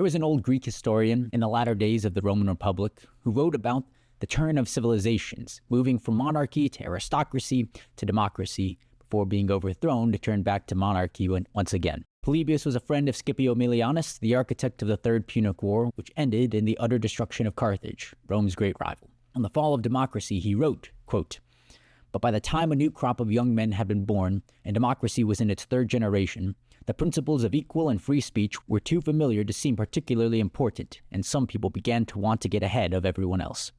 There was an old Greek historian in the latter days of the Roman Republic who wrote about the turn of civilizations, moving from monarchy to aristocracy to democracy before being overthrown to turn back to monarchy once again. Polybius was a friend of Scipio Aemilianus, the architect of the Third Punic War, which ended in the utter destruction of Carthage, Rome's great rival. On the fall of democracy, he wrote, quote, "But by the time a new crop of young men had been born and democracy was in its third generation, the principles of equal and free speech were too familiar to seem particularly important, and some people began to want to get ahead of everyone else."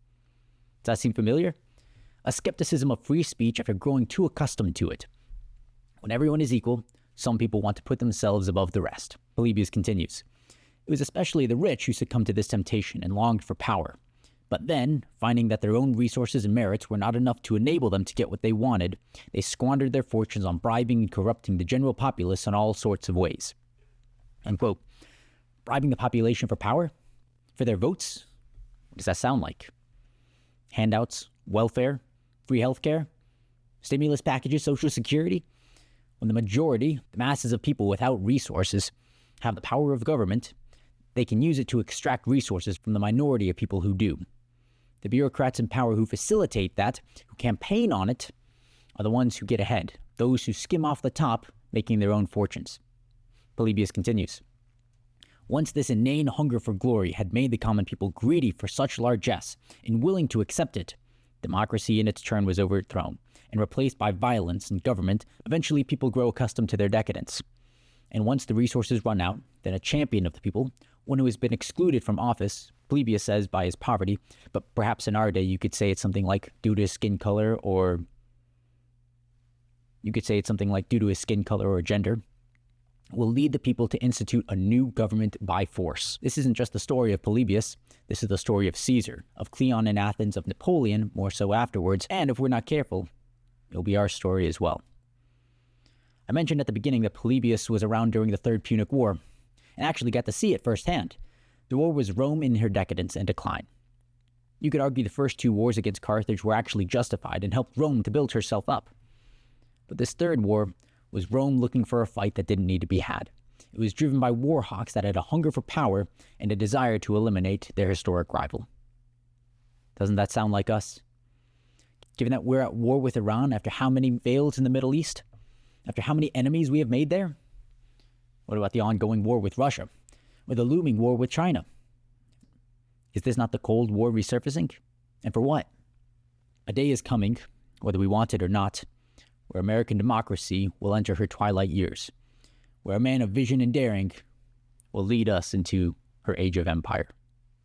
Does that seem familiar? A skepticism of free speech after growing too accustomed to it. When everyone is equal, some people want to put themselves above the rest. Polybius continues, "It was especially the rich who succumbed to this temptation and longed for power. But then, finding that their own resources and merits were not enough to enable them to get what they wanted, they squandered their fortunes on bribing and corrupting the general populace in all sorts of ways." Unquote. Bribing the population for power? For their votes? What does that sound like? Handouts? Welfare? Free healthcare? Stimulus packages? Social security? When the majority, the masses of people without resources, have the power of government, they can use it to extract resources from the minority of people who do. The bureaucrats in power who facilitate that, who campaign on it, are the ones who get ahead, those who skim off the top, making their own fortunes. Polybius continues, "Once this inane hunger for glory had made the common people greedy for such largesse and willing to accept it, democracy in its turn was overthrown and replaced by violence and government. Eventually people grow accustomed to their decadence. And once the resources run out, then a champion of the people, one who has been excluded from office, Polybius says by his poverty, but perhaps in our day you could say it's something like due to his skin color or gender, will lead the people to institute a new government by force." This isn't just the story of Polybius. This is the story of Caesar, of Cleon in Athens, of Napoleon, more so afterwards, and if we're not careful, it'll be our story as well. I mentioned at the beginning that Polybius was around during the Third Punic War, and actually got to see it firsthand. The war was Rome in her decadence and decline. You could argue the first two wars against Carthage were actually justified and helped Rome to build herself up. But this third war was Rome looking for a fight that didn't need to be had. It was driven by war hawks that had a hunger for power and a desire to eliminate their historic rival. Doesn't that sound like us? Given that we're at war with Iran after how many fails in the Middle East? After how many enemies we have made there? What about the ongoing war with Russia? Or the looming war with China? Is this not the Cold War resurfacing? And for what? A day is coming, whether we want it or not, where American democracy will enter her twilight years, where a man of vision and daring will lead us into her age of empire.